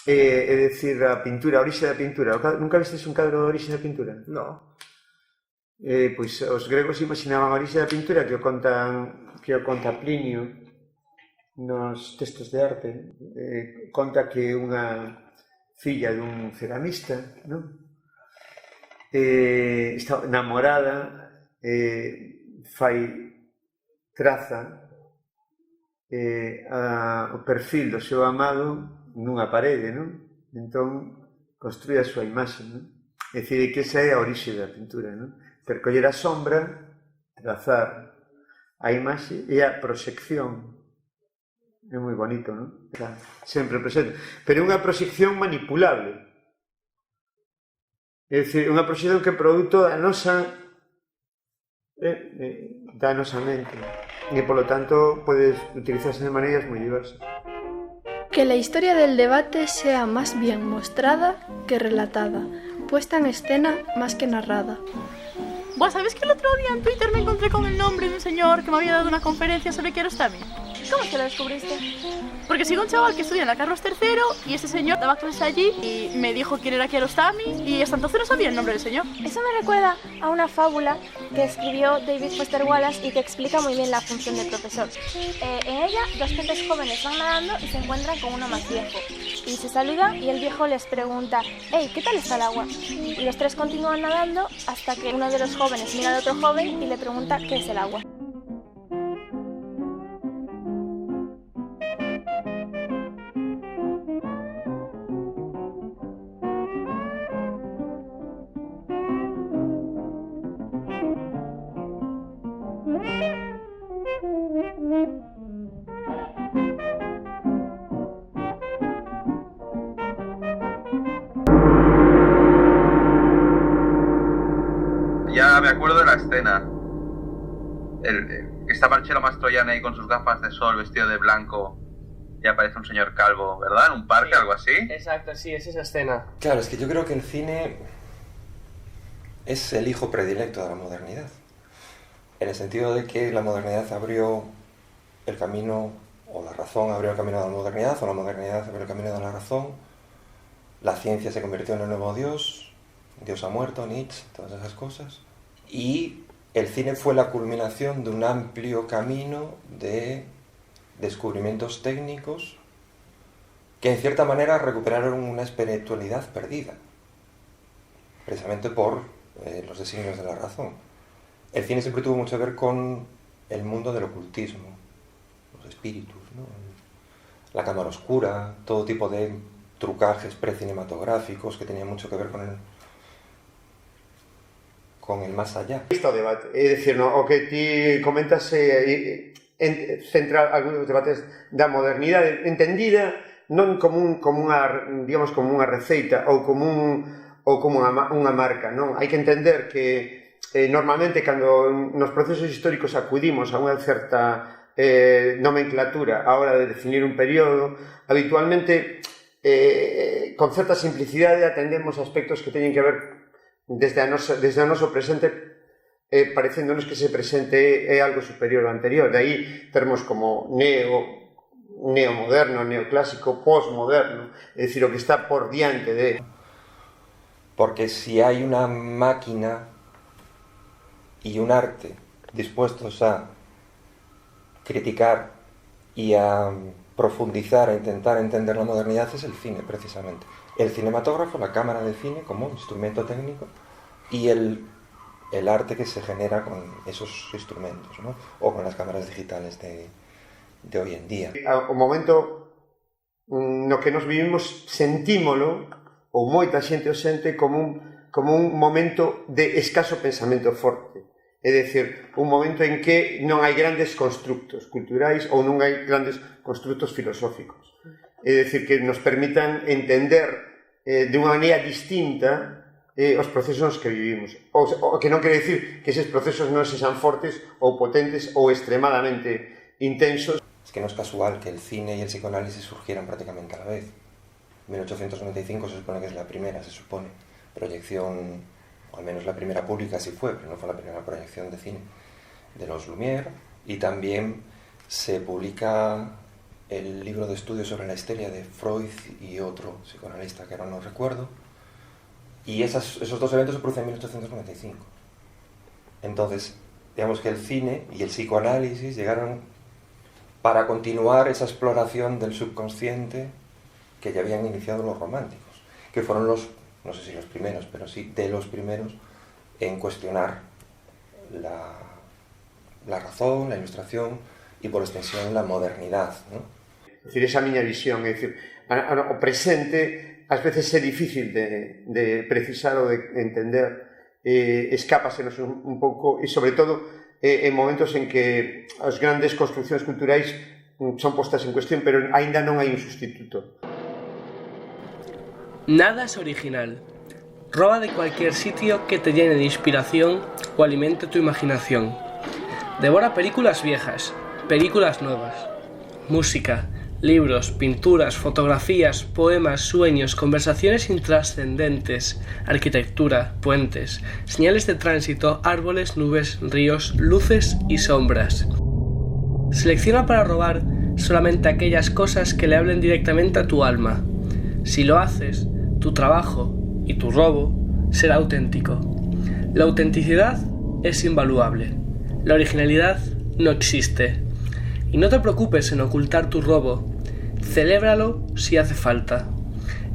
É dicir, a pintura, a orixe da pintura. Nunca vistes un cadro de orixe da pintura? No. Pois os gregos imaginaban a orixe da pintura que o conta Plinio nos textos de arte. Conta que unha filla dun ceramista, non? Está namorada, traza o perfil do seu amado nunha parede, non? Entón, construye a súa imaxe, non? É dicir, que esa é a orixe da pintura, non? Percoller a sombra, trazar a imaxe e a proxección. É moi bonito, non? Está sempre presente. Pero é unha proxección manipulable. É dicir, unha proxección que é produto da nosa mente. E, polo tanto, podes utilizarse de maneiras moi diversas. Que la historia del debate sea más bien mostrada que relatada, puesta en escena más que narrada. Buah, ¿sabes que el otro día en Twitter me encontré con el nombre de un señor que me había dado una conferencia sobre Kiarostami? ¿Cómo es que lo descubriste? Porque sigo un chaval que estudia en la Carlos III y ese señor daba clases allí y me dijo quién era Kiarostami y hasta entonces no sabía el nombre del señor. Eso me recuerda a una fábula que escribió David Foster Wallace y que explica muy bien la función del profesor. En ella, dos peces jóvenes van nadando y se encuentran con uno más viejo. Y se saludan y el viejo les pregunta: «Hey, ¿qué tal está el agua?». Y los tres continúan nadando hasta que uno de los jóvenes mira al otro joven y le pregunta qué es el agua. Ya me acuerdo de la escena. Que está Marcello Mastroianni ahí con sus gafas de sol, vestido de blanco, y aparece un señor calvo, ¿verdad? En un parque, sí, algo así. Exacto, sí, es esa escena. Claro, es que yo creo que el cine es el hijo predilecto de la modernidad. En el sentido de que la modernidad abrió el camino, o la razón abrió el camino de la modernidad, o la modernidad abrió el camino de la razón. La ciencia se convirtió en el nuevo Dios. Dios ha muerto, Nietzsche, todas esas cosas. Y el cine fue la culminación de un amplio camino de descubrimientos técnicos que en cierta manera recuperaron una espiritualidad perdida, precisamente por los designios de la razón. El cine siempre tuvo mucho que ver con el mundo del ocultismo, los espíritus, ¿no? La cámara oscura, todo tipo de trucajes precinematográficos que tenían mucho que ver con el más allá. Isto o debate, é dicir, no, o que ti comentas centra algúns debates da modernidade entendida non como unha receita ou como unha marca, non? Hai que entender que normalmente cando nos procesos históricos acudimos a unha certa nomenclatura a hora de definir un período, habitualmente con certa simplicidade atendemos aspectos que teñen que ver desde o noso presente, parecéndonos que ese presente é algo superior ao anterior. De aí termos como neomoderno, neoclásico, postmoderno, é dicir, o que está por diante de... Porque si hay una máquina y un arte dispuestos a criticar y a profundizar, a intentar entender la modernidad, es el cine, precisamente. El cinematógrafo, la cámara de cine como instrumento técnico y el arte que se genera con esos instrumentos, ¿no? O con las cámaras digitales de hoy en día. O momento no que nos vivimos sentímolo, ou moita xente o sente como un momento de escaso pensamento forte. É dicir, un momento en que non hai grandes constructos culturais ou non hai grandes constructos filosóficos. É dicir, que nos permitan entender de unha maneira distinta os procesos que vivimos. O que non quere dicir que eses procesos non sexan fortes ou potentes ou extremadamente intensos. Es que no es casual que el cine y el psicoanálisis surgieran prácticamente a la vez. 1895 se supone que es la primera, se supone, proyección, o al menos la primera pública sí fue, pero no fue la primera proyección de cine de los Lumière, y también se publica el libro de estudio sobre la histeria de Freud y otro psicoanalista que ahora no recuerdo, y esos dos eventos se producen en 1895. Entonces, digamos que el cine y el psicoanálisis llegaron para continuar esa exploración del subconsciente que ya habían iniciado los románticos, que fueron los, no sé si los primeros, pero sí de los primeros en cuestionar la razón, la ilustración y por extensión la modernidad, ¿no? É dicir, esa miña visión, é dicir, o presente ás veces é difícil de precisar ou de entender, escápasenos un pouco, e sobre todo en momentos en que as grandes construccións culturais son postas en cuestión, pero aínda non hai un sustituto. Nada es original. Roba de cualquier sitio que te llene de inspiración o alimente tu imaginación. Devora películas viejas, películas nuevas, música, libros, pinturas, fotografías, poemas, sueños, conversaciones intrascendentes, arquitectura, puentes, señales de tránsito, árboles, nubes, ríos, luces y sombras. Selecciona para robar solamente aquellas cosas que le hablen directamente a tu alma. Si lo haces, tu trabajo y tu robo será auténtico. La autenticidad es invaluable. La originalidad no existe. Y no te preocupes en ocultar tu robo. Celébralo si hace falta.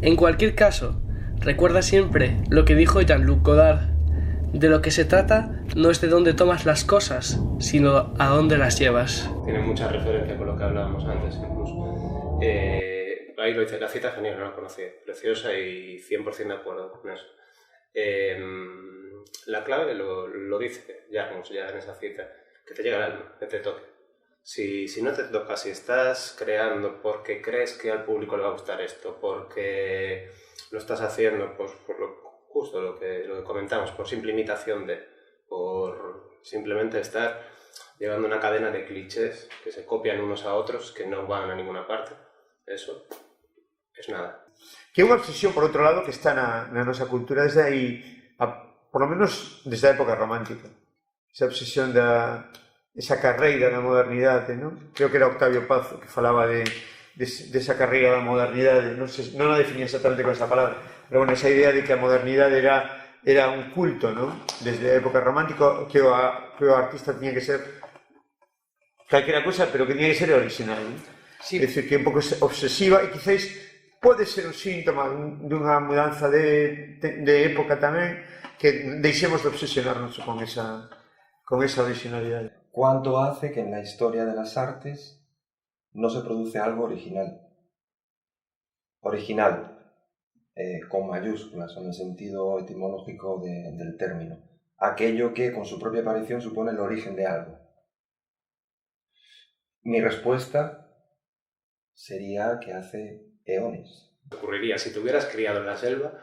En cualquier caso, recuerda siempre lo que dijo Jean-Luc Godard. De lo que se trata no es de dónde tomas las cosas, sino a dónde las llevas. Tiene mucha referencia con lo que hablábamos antes, incluso. Ahí lo dice, la cita genial, no la conocía. Preciosa y 100% de acuerdo con eso. La clave lo dice Jarmus ya en esa cita, que te llega al alma, que te toque. Si no te toca, si estás creando porque crees que al público le va a gustar esto, porque lo estás haciendo pues, por justo lo que comentamos, por simple imitación por simplemente estar llevando una cadena de clichés que se copian unos a otros, que no van a ninguna parte, eso es nada. Que é unha obsesión, por outro lado, que está na nosa cultura desde aí, por lo menos desde a época romántica. Esa obsesión esa carreira da modernidade, non? Creo que era Octavio Paz que falaba desa carreira da modernidade, non a definía exactamente con esa palabra, pero bueno, esa idea de que a modernidade era un culto, non? Desde a época romántica, que o artista tiña que ser calquera cosa, pero que tiña que ser original, non? Sí. É dicir, que é un pouco obsesiva e quizás pode ser un síntoma dunha mudanza de época tamén, que deixemos de obsesionarnos con esa originalidade. ¿Cuánto hace que en la historia de las artes no se produce algo original? Original, con mayúsculas, en el sentido etimológico del término. Aquello que con su propia aparición supone el origen de algo. Mi respuesta sería que hace eones. Ocurriría si te hubieras criado en la selva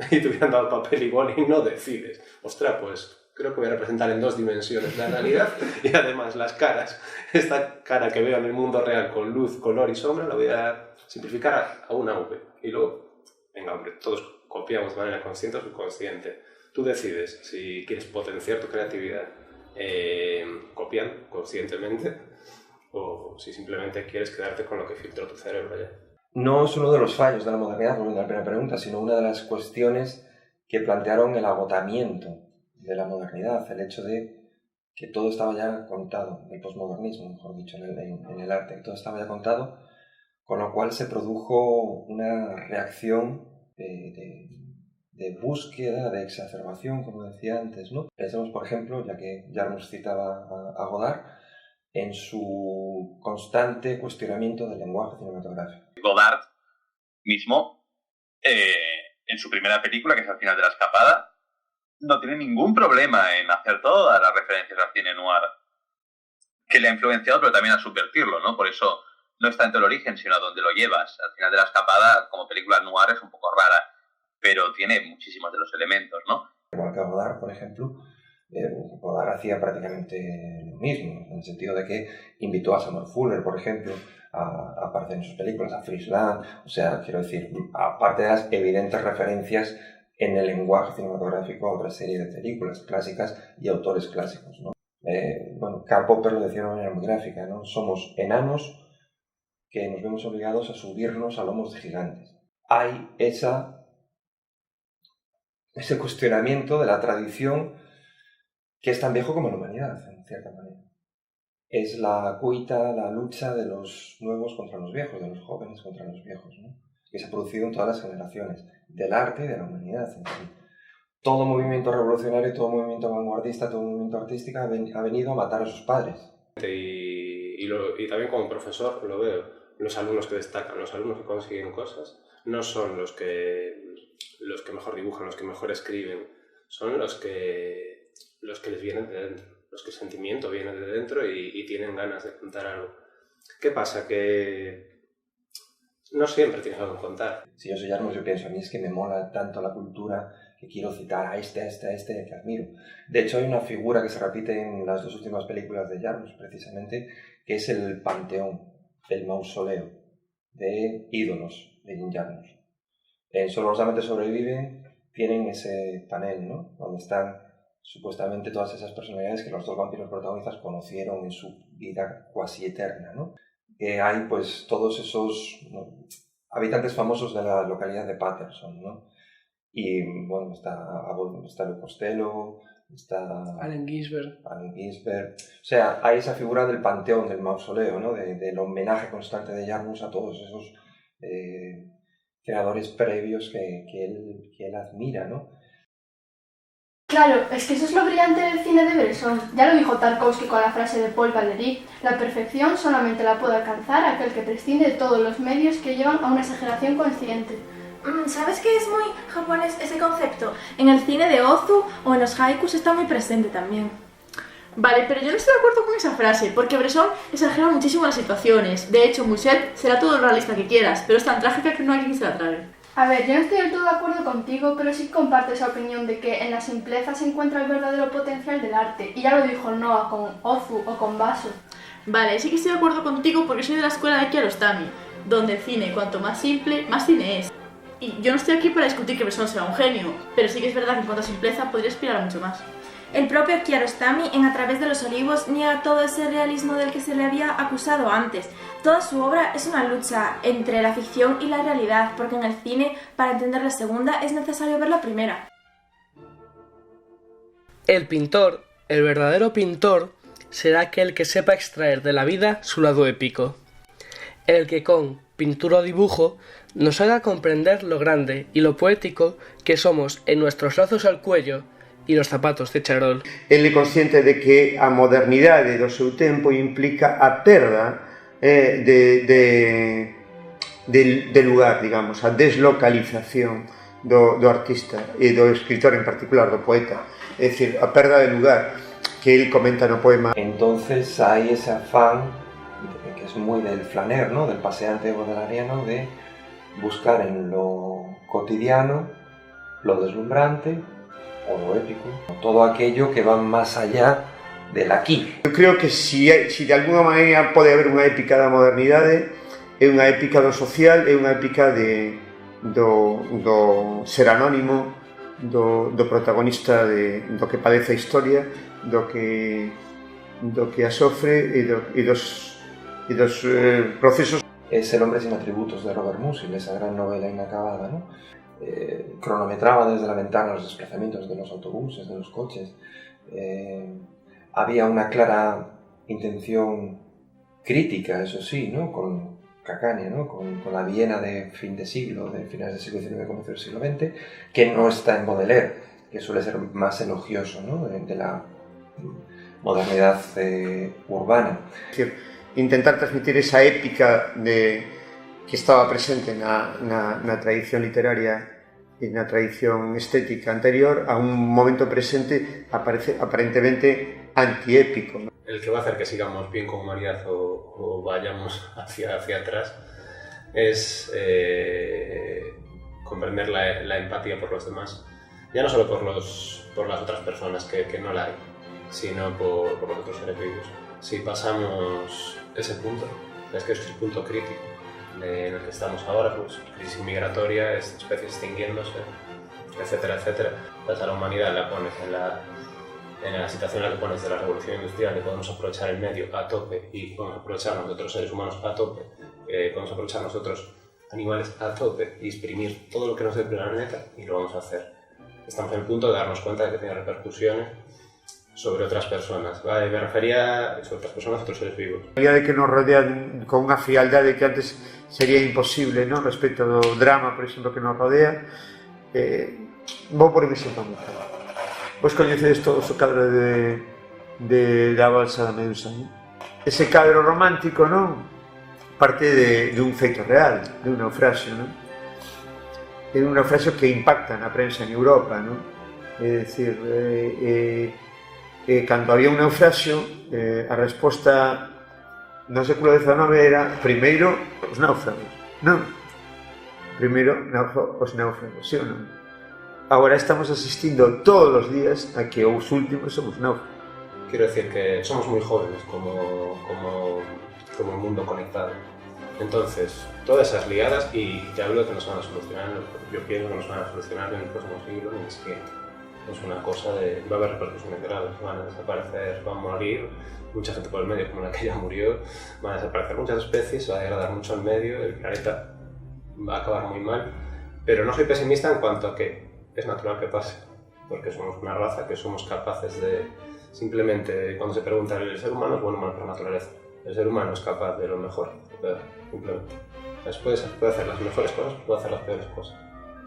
y te hubieran dado papel y boli y no decides. Ostras, pues creo que voy a representar en 2 dimensiones la realidad y además las caras. Esta cara que veo en el mundo real con luz, color y sombra la voy a simplificar a una V. Y luego, venga hombre, todos copiamos de manera consciente o subconsciente. Tú decides si quieres potenciar tu creatividad copiando conscientemente o si simplemente quieres quedarte con lo que filtró tu cerebro ya. No es uno de los fallos de la modernidad, volviendo a la primera pregunta, sino una de las cuestiones que plantearon el agotamiento de la modernidad, el hecho de que todo estaba ya contado, el posmodernismo, mejor dicho, en el arte, que todo estaba ya contado, con lo cual se produjo una reacción de búsqueda, de exacerbación, como decía antes, ¿no? Pensemos, por ejemplo, ya que Jarmus citaba a Godard, en su constante cuestionamiento del lenguaje cinematográfico. Godard mismo, en su primera película, que es Al final de la escapada, no tiene ningún problema en hacer todas las referencias al cine noir que le ha influenciado, pero también a subvertirlo, ¿no? Por eso no es tanto el origen, sino a dónde lo llevas. Al final de la escapada, como película noir, es un poco rara, pero tiene muchísimos de los elementos, ¿no? Igual que Godard, por ejemplo, Godard hacía prácticamente lo mismo, en el sentido de que invitó a Samuel Fuller, por ejemplo, a aparecer en sus películas, a Fritz Lang, o sea, quiero decir, aparte de las evidentes referencias en el lenguaje cinematográfico a otra serie de películas clásicas y autores clásicos, ¿no? Bueno, Karl Popper lo decía de una manera muy gráfica, ¿no? Somos enanos que nos vemos obligados a subirnos a lomos de gigantes. Hay ese cuestionamiento de la tradición que es tan viejo como la humanidad, en cierta manera. Es la cuita, la lucha de los nuevos contra los viejos, de los jóvenes contra los viejos, ¿no? Que se ha producido en todas las generaciones, del arte y de la humanidad en sí. Todo movimiento revolucionario, todo movimiento vanguardista, todo movimiento artístico ha venido a matar a sus padres. Y también como profesor lo veo, los alumnos que destacan, los alumnos que consiguen cosas, no son los que mejor dibujan, los que mejor escriben, son los que les vienen de dentro, los que el sentimiento viene de dentro y tienen ganas de contar algo. ¿Qué pasa? Que no siempre tienes algo que contar. Si yo soy Jarmus, yo pienso, a mí es que me mola tanto la cultura que quiero citar a este que admiro. De hecho, hay una figura que se repite en las 2 últimas películas de Jarmus, precisamente, que es el panteón, el mausoleo de ídolos de Jarmus. Solo los amantes sobreviven, tienen ese panel, ¿no? Donde están supuestamente todas esas personalidades que los 2 vampiros protagonistas conocieron en su vida cuasi eterna, ¿no? Hay pues todos esos habitantes famosos de la localidad de Patterson, ¿no? Y bueno, está Lou Costello, está Allen Ginsberg. O sea, hay esa figura del panteón, del mausoleo, ¿no? Del homenaje constante de Jarmus a todos esos creadores previos que él admira, ¿no? Claro, es que eso es lo brillante del cine de Bresson. Ya lo dijo Tarkovsky con la frase de Paul Valéry: la perfección solamente la puede alcanzar aquel que prescinde de todos los medios que llevan a una exageración consciente. ¿Sabes que es muy japonés ese concepto? En el cine de Ozu o en los haikus está muy presente también. Vale, pero yo no estoy de acuerdo con esa frase, porque Bresson exagera muchísimo las situaciones. De hecho, Musset será todo lo realista que quieras, pero es tan trágica que no hay quien se la trague. A ver, yo no estoy del todo de acuerdo contigo, pero sí comparto esa opinión de que en la simpleza se encuentra el verdadero potencial del arte. Y ya lo dijo Noah con Ozu o con Baso. Vale, sí que estoy de acuerdo contigo porque soy de la escuela de Kiarostami, donde el cine, cuanto más simple, más cine es. Y yo no estoy aquí para discutir que Bresson sea un genio, pero sí que es verdad que en cuanto a simpleza podría aspirar a mucho más. El propio Kiarostami, en A través de los olivos, niega todo ese realismo del que se le había acusado antes. Toda su obra es una lucha entre la ficción y la realidad, porque en el cine, para entender la segunda, es necesario ver la primera. El pintor, el verdadero pintor, será aquel que sepa extraer de la vida su lado épico. El que con pintura o dibujo nos haga comprender lo grande y lo poético que somos en nuestros lazos al cuello e os zapatos de charol. Ele é consciente de que a modernidade do seu tempo implica a perda de lugar, digamos, a deslocalización do artista e do escritor en particular, do poeta. É dicir, a perda de lugar que él comenta no poema. Entonces hay ese afán, que es muy del flaner, ¿no? Del paseante baudelariano, de buscar en lo cotidiano lo deslumbrante o lo épico, todo aquello que va más allá del aquí. Eu creo que si de alguna maneira pode haber unha épica da modernidade, é unha épica do social, é unha épica do ser anónimo, do protagonista do que padece a historia, do que a sofre e dos procesos. Es El hombre sin atributos de Robert Musil, esa gran novela inacabada, ¿no? Cronometraba desde la ventana los desplazamientos de los autobuses, de los coches. Había una clara intención crítica, eso sí, ¿no? Con Cacaña, ¿no? Con la Viena de fin de siglo, de finales del siglo XIX, comienzo del siglo XX, que no está en Baudelaire, que suele ser más elogioso, ¿no? De la modernidad urbana. Es decir, intentar transmitir esa épica que estaba presente na tradición literaria e na tradición estética anterior a un momento presente aparentemente antiépico, ¿no? El que va a hacer que sigamos bien como humanidad o vayamos hacia atrás es comprender la empatía por los demás, ya no solo por las otras personas que no la hay, sino por los otros seres vivos. Si pasamos ese punto, es que es el punto crítico en el que estamos ahora, pues crisis migratoria, especies extinguiéndose, etcétera, etcétera. Pues a la humanidad la pones en la situación en la que pones de la revolución industrial, que podemos aprovechar el medio a tope y podemos aprovechar a otros seres humanos a tope, podemos aprovechar nosotros animales a tope y exprimir todo lo que nos dé el planeta y lo vamos a hacer. Estamos en el punto de darnos cuenta de que tiene repercusiones sobre otras personas. ¿Vale? Me refería sobre otras personas, otros seres vivos. La idea de que nos rodean con unha frialdade que antes sería imposible, ¿no? Respecto do drama, por exemplo, que nos rodea, vou por emisión para mujer. Vos coñecedes todos o cadro da balsa da Medusa, ¿no? Ese cadro romántico, ¿no? Parte de un feito real, de un naufraxio, ¿no? De un naufraxio que impacta na prensa en Europa, ¿no? É dicir, cando había un naufraxio, a resposta no século XIX era primeiro os náufragos, non? Primeiro os náufragos, sí ou non? Agora estamos asistindo todos os días a que os últimos somos náufragos. Quiero decir que somos muy jóvenes como un mundo conectado. Entonces, todas esas liadas, y te hablo de que no se van a solucionar, yo pienso que no se van a solucionar en el próximo siglo ni en el siguiente. Es una cosa de... va a haber repercusiones graves, van a desaparecer, van a morir mucha gente por el medio, como la que ya murió, van a desaparecer muchas especies, va a degradar mucho el medio, el planeta va a acabar muy mal, pero no soy pesimista en cuanto a que es natural que pase, porque somos una raza que somos capaces de... Simplemente, cuando se pregunta ¿el ser humano es bueno o malo por naturaleza? El ser humano es capaz de lo mejor, simplemente. Puede hacer las mejores cosas, puede hacer las peores cosas.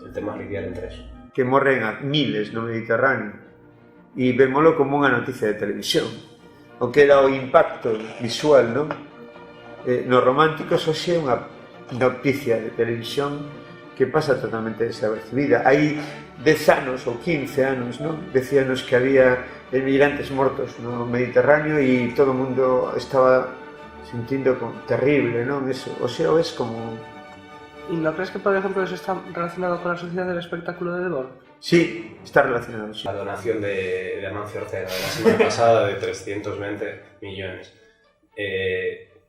El tema es lidiar entre eso. Que morren a miles no Mediterráneo e vémolo como unha noticia de televisión, o que era o impacto visual, non? Nos románticos hoxe é unha noticia de televisión que pasa totalmente desapercibida. Hai 10 anos ou 15 anos, non? Decíanos que había emigrantes mortos no Mediterráneo e todo o mundo estaba sintiendo terrible, non? Eso, o sea, es como... ¿Y no crees que, por ejemplo, eso está relacionado con la sociedad del espectáculo de Debord? Sí, está relacionado. Sí. La donación de Amancio Ortega de la semana pasada de 320 millones.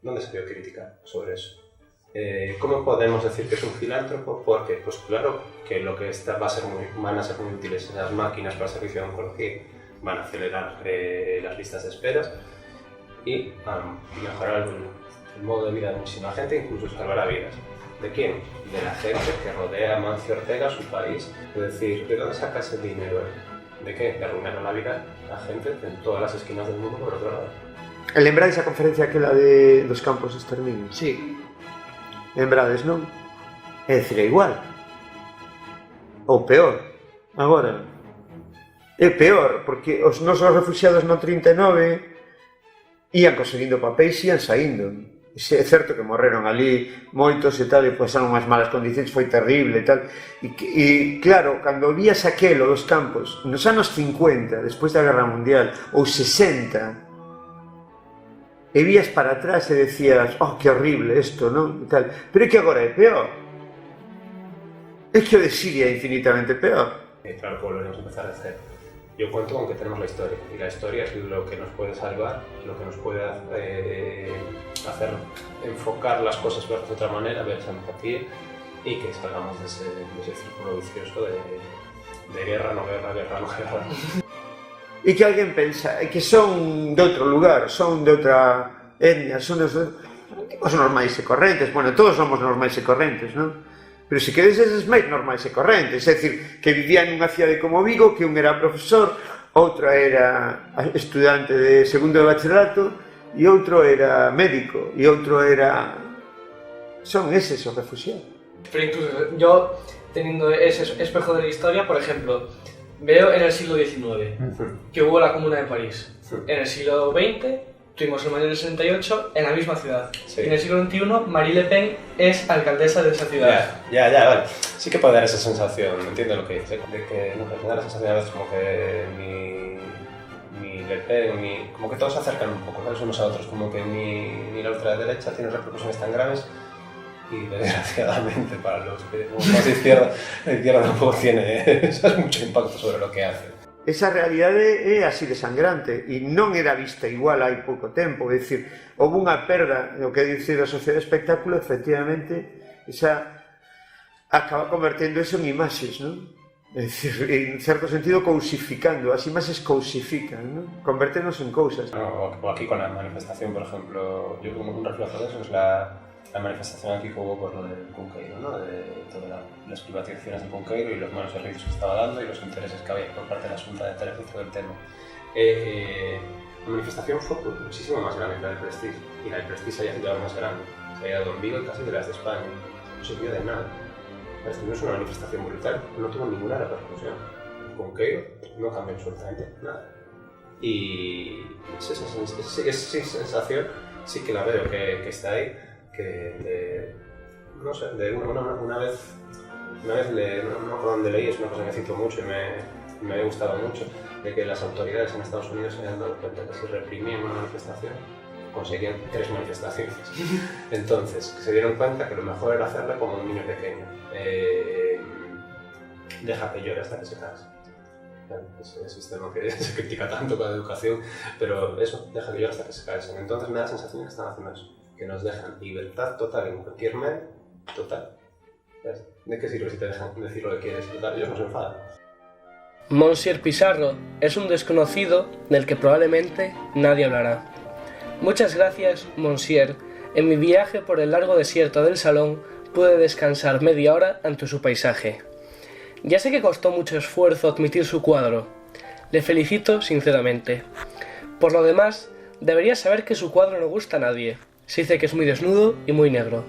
¿Dónde se dio crítica sobre eso? ¿Cómo podemos decir que es un filántropo? Porque, pues claro, que lo que van a ser muy útiles las máquinas para el servicio de oncología, van a acelerar las listas de esperas y mejorar el modo de vida de muchísima gente, incluso salvará vidas. ¿De quién? De la gente que rodea a Amancio Ortega, su país. Es decir, ¿de dónde saca ese dinero? ¿De qué? De arruinar la vida a gente en todas las esquinas del mundo por otro lado. Lembrades a conferencia aquela de dos campos de exterminio? Sí. Lembrades, non? É dicir, é igual. Ou peor. Agora, é peor, porque os nosos refugiados no 39 ian conseguindo papéis e ian saindo. É certo que morreron ali moitos e tal, e pasaron unhas malas condicións, foi terrible e tal. E claro, cando vías aquelo dos campos, nos anos 50, despois da Guerra Mundial, ou 60, e vías para atrás e decías, oh, que horrible isto, non? E tal. Pero é que agora é peor. É que o de Siria é infinitamente peor. Claro que volveremos a empezar a hacer. Yo cuento con que tenemos la historia, y la historia es lo que nos puede salvar, lo que nos puede hacer enfocar las cosas de otra manera, ver esa empatía y que salgamos de ese círculo vicioso de guerra, no guerra, guerra, no guerra. E que alguén pensa que son de outro lugar, son de outra etnia, son os normais e correntes, bueno, todos somos normais e correntes, non? Pero se quedes eses máis normais e correntes, é dicir, que vivían nunha cidade como Vigo, que un era profesor, outro era estudante de segundo de bachillerato, e outro era médico, e outro era... Son eses os refugiados. Pero incluso yo, teniendo ese espejo de la historia, por ejemplo, veo en el siglo XIX que hubo la Comuna de París. En el siglo XX tuvimos el Mayo del 68 en la misma ciudad. Sí. Y en el siglo XXI, Marie Le Pen es alcaldesa de esa ciudad. Ya, vale. Sí que puede dar esa sensación, entiendo lo que dices, de que no me da la sensación a veces como que ni Le Pen, como que todos se acercan un poco, ¿sabes? Unos a otros, como que ni la ultraderecha tiene repercusiones tan graves y desgraciadamente para los que somos más de izquierda, la izquierda tampoco tiene mucho impacto sobre lo que hace. Esa realidade é así de sangrante e non era vista igual hai pouco tempo, é dicir, houve unha perda no que dicir a sociedade de espectáculo, efectivamente, esa acaba convertendo eso en imaxes, non? É dicir, en certo sentido cousificando, as imaxes cousifican, non? Convertenos en cousas. O aquí con la manifestación, por ejemplo, yo como un reflejo de eso es la manifestación aquí que hubo por lo del Cunqueiro, ¿no? De todas las privatizaciones de Cunqueiro y los malos servicios que estaba dando y los intereses que había por parte de la Junta de Terres y todo el tema. La manifestación fue muchísimo más grande que la del Prestige, y la del Prestige se había situado más grande, se había dado en Vigo casi de las de España, no sirvió de nada. Esto no es una manifestación brutal, no tuvo ninguna repercusión. El Cunqueiro no cambió absolutamente nada. Y esa sensación sí que la veo que está ahí, que no sé, una vez no me acuerdo dónde leí, es una cosa que cito mucho y me había gustado mucho, de que las autoridades en Estados Unidos se habían dado cuenta que si reprimían una manifestación, conseguían 3 manifestaciones. Entonces, se dieron cuenta que lo mejor era hacerla como un niño pequeño. Deja que llore hasta que se canse. Ese sistema que se critica tanto con la educación, pero eso, deja que llore hasta que se canse. Entonces me da la sensación que están haciendo eso, que nos dejan libertad total en cualquier medio, total. ¿De qué sirve si te dejan decir lo que quieres? Total, ellos no se enfadan. Monsieur Pizarro es un desconocido del que probablemente nadie hablará. Muchas gracias, Monsieur. En mi viaje por el largo desierto del Salón pude descansar media hora ante su paisaje. Ya sé que costó mucho esfuerzo admitir su cuadro. Le felicito sinceramente. Por lo demás, debería saber que su cuadro no gusta a nadie. Se dice que es muy desnudo y muy negro.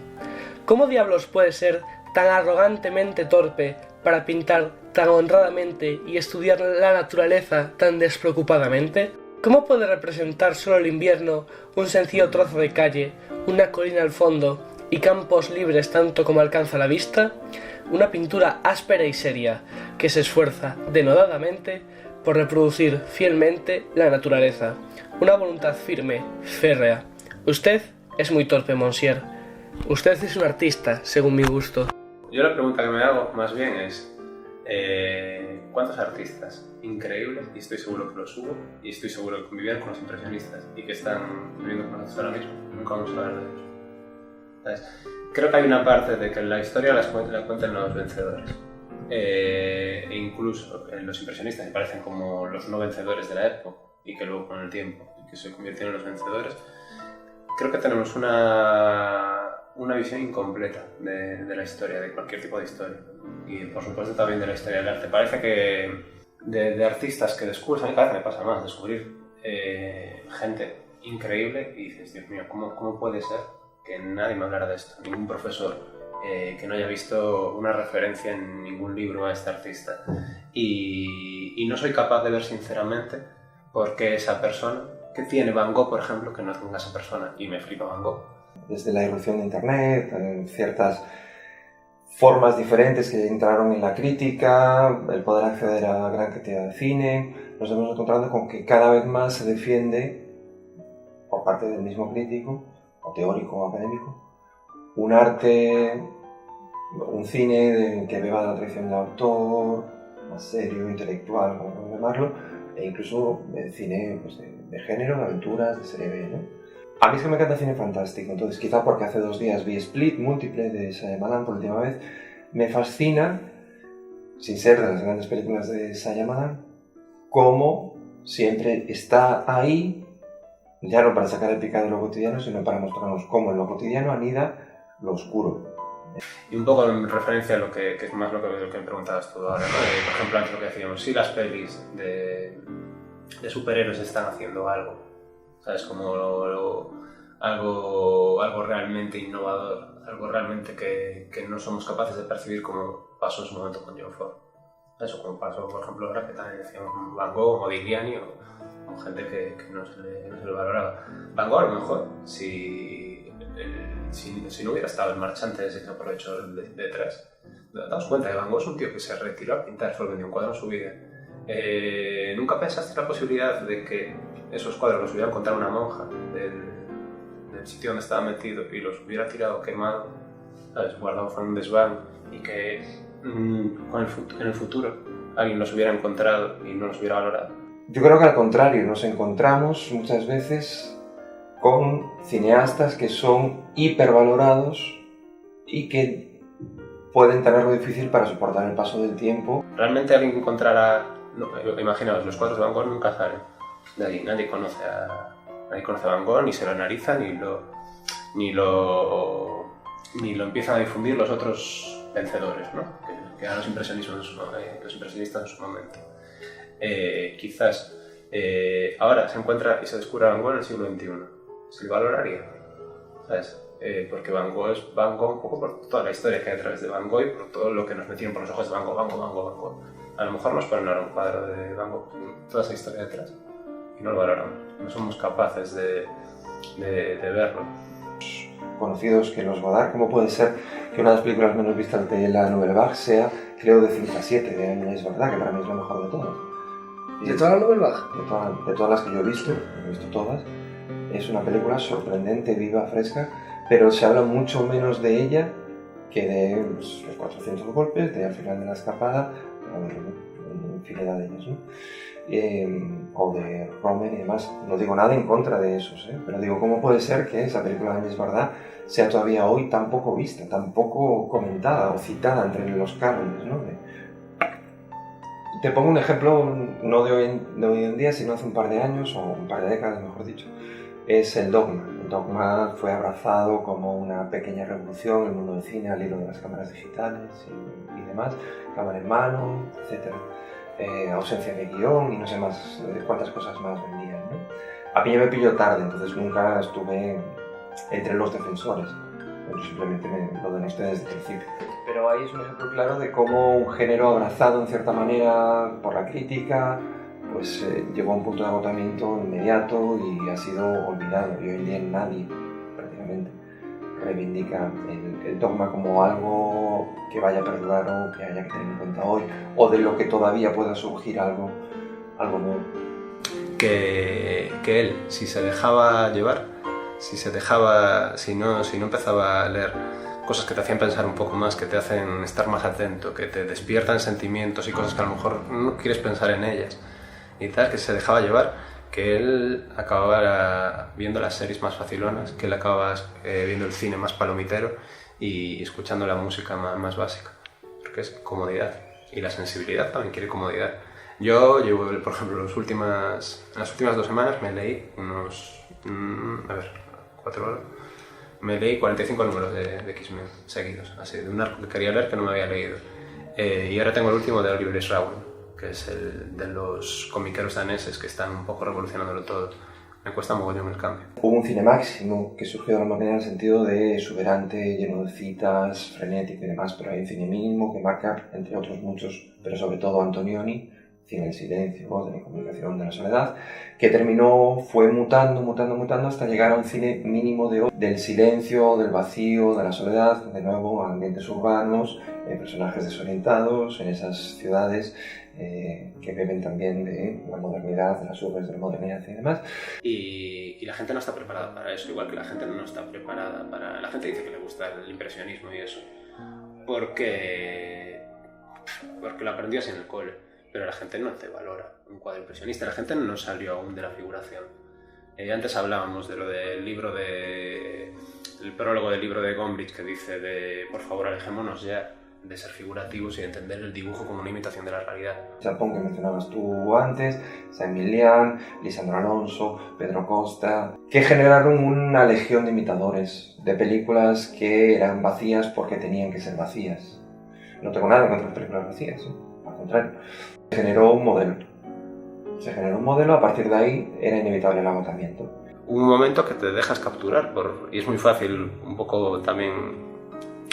¿Cómo diablos puede ser tan arrogantemente torpe para pintar tan honradamente y estudiar la naturaleza tan despreocupadamente? ¿Cómo puede representar solo el invierno, un sencillo trozo de calle, una colina al fondo y campos libres tanto como alcanza la vista? Una pintura áspera y seria que se esfuerza denodadamente por reproducir fielmente la naturaleza. Una voluntad firme, férrea. Usted es muy torpe, Monsieur. Usted es un artista, según mi gusto. Yo la pregunta que me hago más bien es ¿cuántos artistas increíbles, y estoy seguro que los hubo, y estoy seguro que convivían con los impresionistas y que están viviendo con nosotros ahora mismo? Nunca vamos a hablar de ellos. ¿Sabes? Creo que hay una parte de que la historia la cuentan los vencedores. E incluso los impresionistas me parecen como los no vencedores de la época y que luego con el tiempo que se convirtieron en los vencedores. Creo que tenemos una visión incompleta de la historia, de cualquier tipo de historia. Y por supuesto también de la historia del arte. Parece que de artistas que descubres, a mí cada vez me pasa más, descubrir gente increíble y dices, Dios mío, ¿cómo puede ser que nadie me hablara de esto? Ningún profesor que no haya visto una referencia en ningún libro a este artista. Y no soy capaz de ver sinceramente por qué esa persona, que tiene Van Gogh, por ejemplo, que no tenga esa persona, y me flipa Van Gogh. Desde la irrupción de Internet, ciertas formas diferentes que entraron en la crítica, el poder acceder a gran cantidad de cine, nos hemos encontrado con que cada vez más se defiende, por parte del mismo crítico, o teórico o académico, un arte, un cine que beba de la tradición del autor, más serio, intelectual, como podemos llamarlo, e incluso cine pues, de género, de aventuras, de serie B, ¿no? A mí es que me encanta el cine fantástico, entonces quizá porque hace 2 días vi Split, múltiple de Shyamalan por última vez, me fascina, sin ser de las grandes películas de Shyamalan, cómo siempre está ahí, ya no para sacar el picado de lo cotidiano, sino para mostrarnos cómo en lo cotidiano anida lo oscuro. Y un poco en referencia a lo que es más lo que me preguntabas tú ahora, ¿no? Por ejemplo, antes lo que decíamos, si las pelis de superhéroes están haciendo algo, ¿sabes? Como algo realmente innovador, algo realmente que no somos capaces de percibir como pasó en su momento con John Ford. Eso como pasó, por ejemplo, ahora que también decíamos Van Gogh, Modigliani o gente que no se le valoraba. Van Gogh a lo mejor, si no hubiera estado el marchante ese que se aprovechó detrás, daos cuenta que Van Gogh es un tío que se retiró a pintar, solo vendió un cuadro en su vida. ¿Nunca pensaste la posibilidad de que esos cuadros los hubiera encontrado una monja del sitio donde estaba metido y los hubiera tirado quemado, ¿sabes? Guardado en un desván, y que en el futuro alguien los hubiera encontrado y no los hubiera valorado? Yo creo que al contrario, nos encontramos muchas veces con cineastas que son hipervalorados y que pueden tenerlo difícil para soportar el paso del tiempo. Realmente alguien encontrará, imaginaos, los cuadros de Van Gogh nunca salen de ahí, nadie conoce a Van Gogh, ni se lo analiza, ni lo ni lo empiezan a difundir los otros vencedores, ¿no? Que eran los impresionistas en su momento. Quizás ahora se encuentra y se descubre Van Gogh en el siglo XXI. ¿Se le valoraría? ¿Sabes? Porque Van Gogh es Van Gogh un poco por toda la historia que hay a través de Van Gogh y por todo lo que nos metieron por los ojos de Van Gogh. A lo mejor nos ponen ahora un cuadro de Van Gogh con toda esa historia detrás y no lo valoramos. No somos capaces de verlo. Conocidos que los Godard, ¿cómo puede ser que una de las películas menos vistas de la Nouvelle Vague sea Cleo de 5-7 de Agnès Varda, que para mí es la mejor de todas? ¿De toda la Nouvelle Vague? De todas las que yo he visto todas. Es una película sorprendente, viva, fresca, pero se habla mucho menos de ella que de los 400 golpes, de Al final de la escapada, una infinidad de ellos, ¿no? O de Romer y demás. No digo nada en contra de esos, pero digo, ¿cómo puede ser que esa película de Agnès Varda sea todavía hoy tan poco vista, tan poco comentada o citada entre los cánones, ¿no? Te pongo un ejemplo, no de hoy en día, sino hace un par de años, o un par de décadas, mejor dicho. Es el Dogma. El Dogma fue abrazado como una pequeña revolución en el mundo del cine al hilo de las cámaras digitales y demás, cámara en mano, etc. Ausencia de guión y no sé más cuántas cosas más vendían, ¿no? A mí ya me pilló tarde, entonces nunca estuve entre los defensores. Yo simplemente lo denosté desde el principio. Pero ahí es un ejemplo claro de cómo un género abrazado en cierta manera por la crítica pues llegó a un punto de agotamiento inmediato y ha sido olvidado. Y hoy en día nadie, prácticamente, reivindica el Dogma como algo que vaya a perdurar o que haya que tener en cuenta hoy, o de lo que todavía pueda surgir algo nuevo. Que él, si se dejaba llevar, si no empezaba a leer cosas que te hacían pensar un poco más, que te hacen estar más atento, que te despiertan sentimientos y cosas que a lo mejor no quieres pensar en ellas, y tal, que se dejaba llevar, que él acababa viendo las series más facilonas, que él acababa viendo el cine más palomitero y escuchando la música más básica, porque es comodidad, y la sensibilidad también quiere comodidad. Yo llevo, por ejemplo, en las últimas 2 semanas me leí unos 4 horas, me leí 45 números de X-Men seguidos, así, de un arco que quería leer que no me había leído, y ahora tengo el último de Oliver Rawl, que es el de los comiqueros daneses que están un poco revolucionándolo todo. Me cuesta mogollón el cambio. Hubo un cine máximo que surgió de la manera en el sentido de exuberante, lleno de citas, frenético y demás, pero hay un cine mínimo que marca, entre otros muchos, pero sobre todo Antonioni, Cine del silencio, de la comunicación, de la soledad, que fue mutando hasta llegar a un cine mínimo del silencio, del vacío, de la soledad, de nuevo a ambientes urbanos, personajes desorientados en esas ciudades que beben también de la modernidad, de las urbes de la modernidad y demás. Y la gente no está preparada para eso, igual que la gente no está preparada para... La gente dice que le gusta el impresionismo y eso, porque lo aprendió así en el cole. Pero la gente no te valora un cuadro impresionista, la gente no salió aún de la figuración. Antes hablábamos de lo del el prólogo del libro de Gombrich que dice por favor alejémonos ya de ser figurativos y de entender el dibujo como una imitación de la realidad. Japón que mencionabas tú antes, Saint-Milian, Lisandro Alonso, Pedro Costa, que generaron una legión de imitadores de películas que eran vacías porque tenían que ser vacías. No tengo nada contra las películas vacías, al contrario. Se generó un modelo, a partir de ahí era inevitable el agotamiento. Un momento que te dejas capturar y es muy fácil, un poco también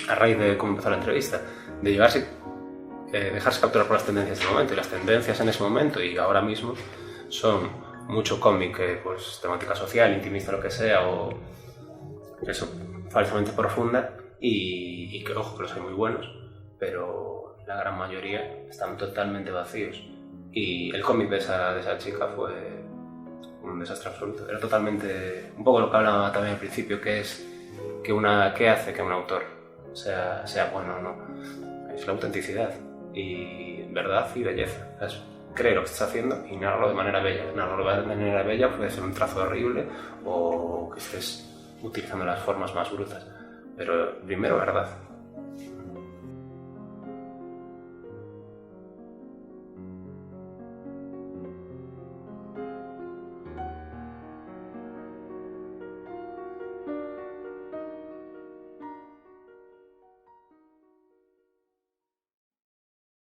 a raíz de cómo empezó la entrevista, de dejarse capturar por las tendencias del momento, y las tendencias en ese momento y ahora mismo son mucho cómic, pues temática social, intimista, lo que sea, o eso, falsamente profunda, y que ojo, que los hay muy buenos, pero la gran mayoría están totalmente vacíos. Y el cómic de esa chica fue un desastre absoluto. Era totalmente, un poco lo que hablaba también al principio, que es ¿qué hace que un autor sea bueno o no? Es la autenticidad y verdad y belleza. Es cree lo que estás haciendo y narrarlo de manera bella. Narrarlo de manera bella puede ser un trazo horrible o que estés utilizando las formas más brutas. Pero primero verdad.